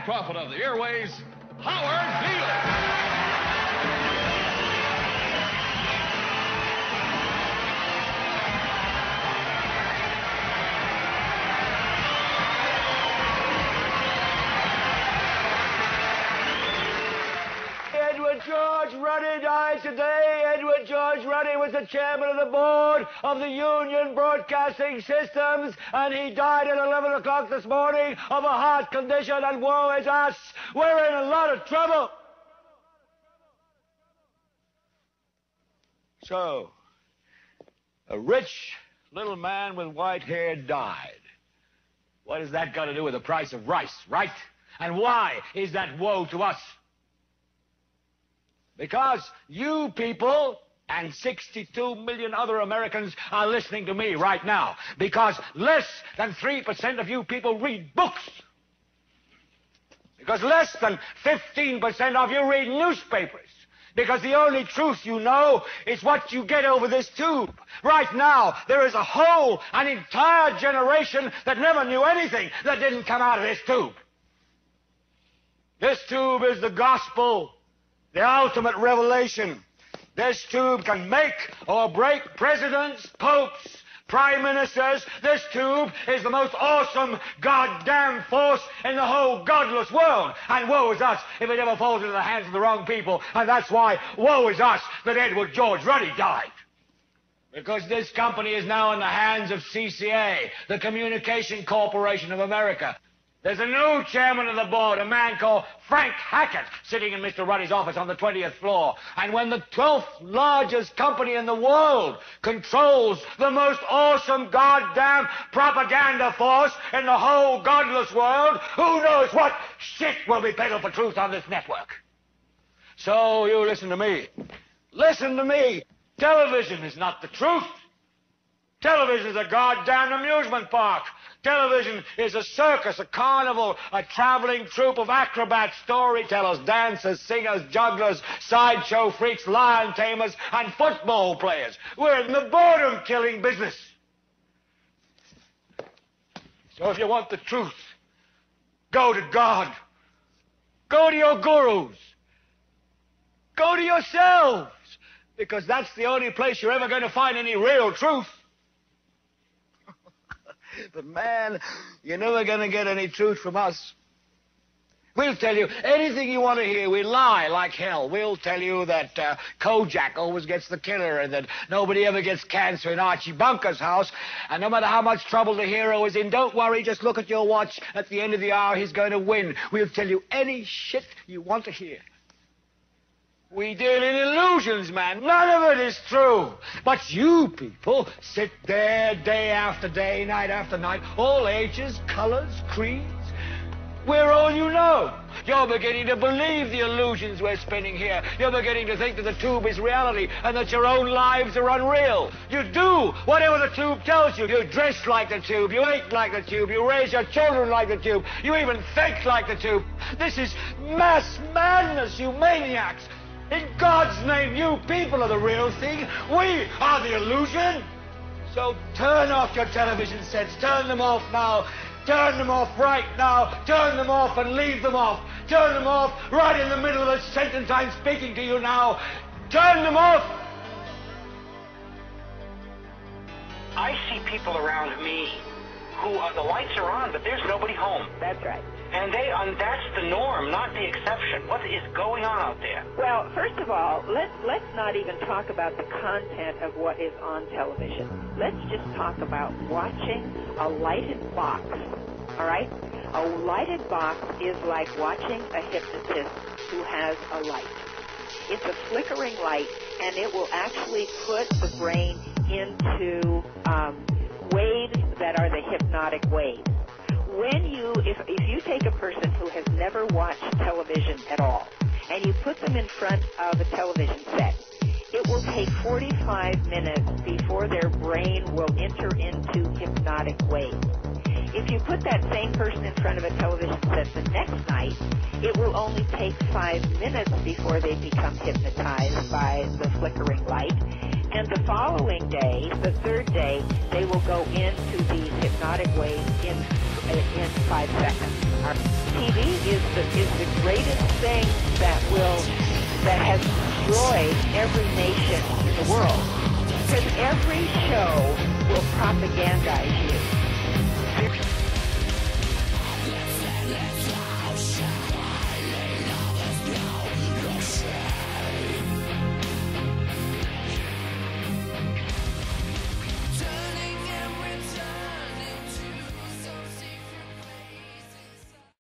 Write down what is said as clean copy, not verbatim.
prophet of the airways, Howard Beale. Edward George Ruddy died today. Edward George Ruddy was the chairman of the board of the Union Broadcasting Systems, and he died at 11 o'clock this morning of a heart condition, and woe is us. We're in a lot of trouble. So, a rich little man with white hair died. What has that got to do with the price of rice, right? And why is that woe to us? Because you people and 62 million other Americans are listening to me right now. Because less than 3% of you people read books. Because less than 15% of you read newspapers. Because the only truth you know is what you get over this tube. Right now, there is an entire generation that never knew anything that didn't come out of this tube. This tube is the gospel. The ultimate revelation. This tube can make or break presidents, popes, prime ministers. This tube is the most awesome goddamn force in the whole godless world. And woe is us if it ever falls into the hands of the wrong people. And that's why woe is us that Edward George Ruddy died. Because this company is now in the hands of CCA, the Communication Corporation of America. There's a new chairman of the board, a man called Frank Hackett, sitting in Mr. Ruddy's office on the 20th floor. And when the 12th largest company in the world controls the most awesome goddamn propaganda force in the whole godless world, who knows what shit will be peddled for truth on this network? So you listen to me. Listen to me. Television is not the truth. Television is a goddamn amusement park. Television is a circus, a carnival, a traveling troupe of acrobats, storytellers, dancers, singers, jugglers, sideshow freaks, lion tamers, and football players. We're in the boredom-killing business. So if you want the truth, go to God. Go to your gurus. Go to yourselves. Because that's the only place you're ever going to find any real truth. But, man, you're never going to get any truth from us. We'll tell you anything you want to hear. We lie like hell. We'll tell you that Kojak always gets the killer and that nobody ever gets cancer in Archie Bunker's house. And no matter how much trouble the hero is in, don't worry, just look at your watch. At the end of the hour, he's going to win. We'll tell you any shit you want to hear. We deal in illusions, man. None of it is true. But you people sit there day after day, night after night, all ages, colors, creeds. We're all you know. You're beginning to believe the illusions we're spinning here. You're beginning to think that the tube is reality and that your own lives are unreal. You do whatever the tube tells you. You dress like the tube. You eat like the tube. You raise your children like the tube. You even think like the tube. This is mass madness, you maniacs. In God's name, you people are the real thing. We are the illusion. So turn off your television sets. Turn them off now. Turn them off right now. Turn them off and leave them off. Turn them off right in the middle of the sentence I'm speaking to you now. Turn them off. I see people around me who the lights are on, but there's nobody home. That's right. And that's the norm, not the exception. What is going on out there? Well, first of all, let's not even talk about the content of what is on television. Let's just talk about watching a lighted box, all right? A lighted box is like watching a hypnotist who has a light. It's a flickering light, and it will actually put the brain into waves that are the hypnotic waves. If you take a person who has never watched television at all, and you put them in front of a television set, it will take 45 minutes before their brain will enter into hypnotic waves. If you put that same person in front of a television set the next night, it will only take 5 minutes before they become hypnotized by the flickering light. And the following day, the third day, they will go into the hypnotic wave in 5 seconds. TV is the greatest thing that has destroyed every nation in the world. Because every show will propagandize you.